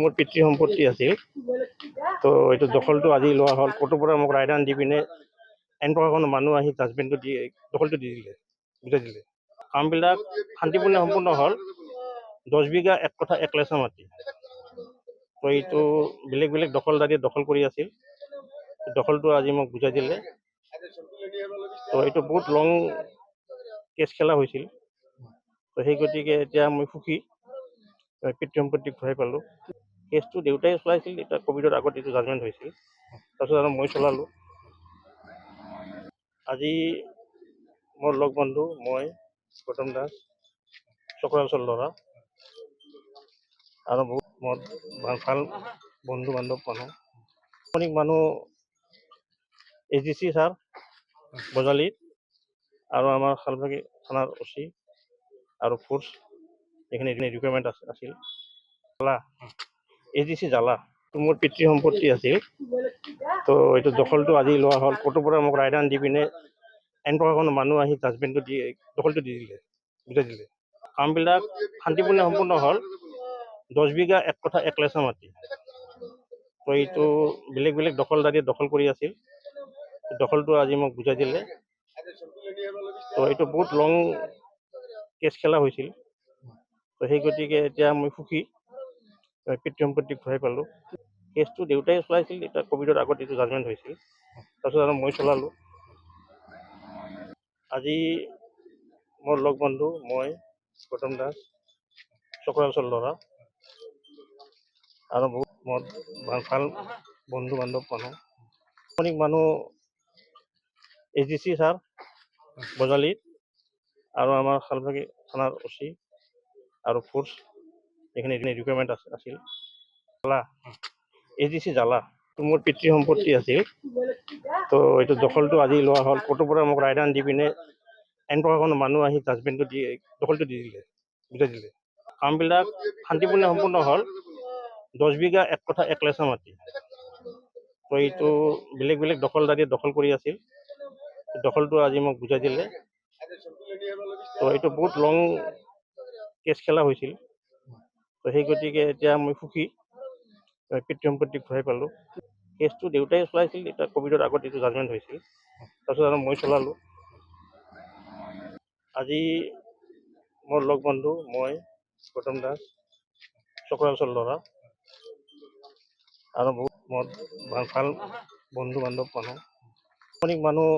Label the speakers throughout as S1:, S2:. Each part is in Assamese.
S1: মোৰ পিতৃ সম্পত্তি আছিল। তো এইটো দখলটো আজি লোৱা হ'ল। ক'ৰবাৰ পৰা মোক ৰায়দান দি পিনে আইন প্ৰশাসনৰ মানুহ আহি ডাষ্টবিনটো দি দখলটো দি দিলে, বুজাই দিলে। কামবিলাক শান্তিপূৰ্ণ সম্পূৰ্ণ হ'ল। 10 বিঘা 1 কঠা 1 লেচা মাটি। তো এইটো বেলেগ বেলেগ দখলদাৰীয়ে দখল কৰি আছিল। দখলটো আজি মোক বুজাই দিলে। তো এইটো বহুত লং কেছ খেলা হৈছিল। তো সেই গতিকে এতিয়া মই সুখী, পিতৃ সম্পত্তি ঘূৰাই পালোঁ। কেছটো দেউতাই চলাইছিল, এতিয়া ক'ভিডৰ আগত এইটো জাজমেণ্ট হৈছিল। তাৰপিছত আৰু মই চলালোঁ। আজি মোৰ লগ বন্ধু, মই গৌতম দাস, চক্ৰাংশৰ ল'ৰা আৰু বহুত মোৰ ভাল বন্ধু বান্ধৱ মানুহ, অনেক মানুহ AGC ছাৰ বজালীত আৰু আমাৰ খালবাগী থানাৰ OC আৰু ফোৰ্চ এইখিনি ৰিকুৱাৰমেণ্ট আছিল। জালা AGC জালা মোৰ পিতৃ সম্পত্তি আছিল। তো এইটো দখলটো আজি লোৱা হ'ল। ক'ৰবাৰ পৰা মোক ৰায়দান দি পিনে আইন প্ৰশাসনৰ মানুহ আহি ডাষ্টবিনটো দি দখলটো দি দিলে, বুজাই দিলে। কামবিলাক শান্তিপূৰ্ণ সম্পূৰ্ণ হ'ল। 10 বিঘা 1 কঠা 1 লেচা মাটি। তো এইটো বেলেগ বেলেগ দখলদাৰীয়ে দখল কৰি আছিল। দখলটো আজি মোক বুজাই দিলে। তো এইটো বহুত লং কেছ খেলা হৈছিল। তো সেই গতিকে এতিয়া মই সুখী, পিতৃ সম্পত্তি ঘূৰাই পালোঁ। কেছটো দেউতাই চলাইছিল, এতিয়া ক'ভিডৰ আগত এইটো জাজমেণ্ট হৈছিল। তাৰপিছত আৰু মই চলালোঁ। আজি মোৰ লগ বন্ধু, মই গৌতম দাস, চক্ৰাংশৰ ল'ৰা আৰু বহুত মোৰ ভাল বন্ধু বান্ধৱ মানুহ, অনেক মানুহ AGC ছাৰ বজালীত আৰু আমাৰ খালবাগী থানাৰ OC আৰু ফোৰ্চ এইখিনি ৰিকুৱাৰমেণ্ট আছিল। জালা AGC জালা মোৰ পিতৃ সম্পত্তি আছিল। তো এইটো দখলটো আজি লোৱা হ'ল। ক'ৰবাৰ পৰা মোক ৰায়দান দি পিনে আইন প্ৰশাসনৰ মানুহ আহি ডাষ্টবিনটো দি দখলটো দি দিলে, বুজাই দিলে। কামবিলাক শান্তিপূৰ্ণ সম্পূৰ্ণ হ'ল। 10 বিঘা 1 কঠা 1 লেচা মাটি। তো এইটো বেলেগ বেলেগ দখলদাৰীয়ে দখল কৰি আছিল। দখলটো আজি মোক বুজাই দিলে। তো এইটো বহুত লং কেছ খেলা হৈছিল। তো সেই গতিকে এতিয়া মই সুখী, পিতৃ সম্পত্তি ঘূৰাই পালোঁ। কেছটো দেউতাই চলাইছিল, এতিয়া ক'ভিডৰ আগত এইটো জাজমেণ্ট হৈছিল। তাৰপিছত আৰু মই চলালোঁ। আজি মোৰ লগ বন্ধু, মই গৌতম দাস, চক্ৰাংশৰ ল'ৰা আৰু বহুত মোৰ ভাল বন্ধু বান্ধৱ মানুহ, অনেক মানুহ।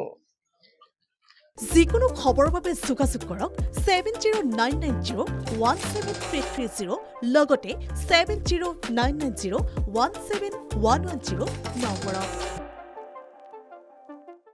S2: যিকোনো খবৰৰ বাবে যোগাযোগ কৰক 7099017330 লগতে 7099017110 নম্বৰত।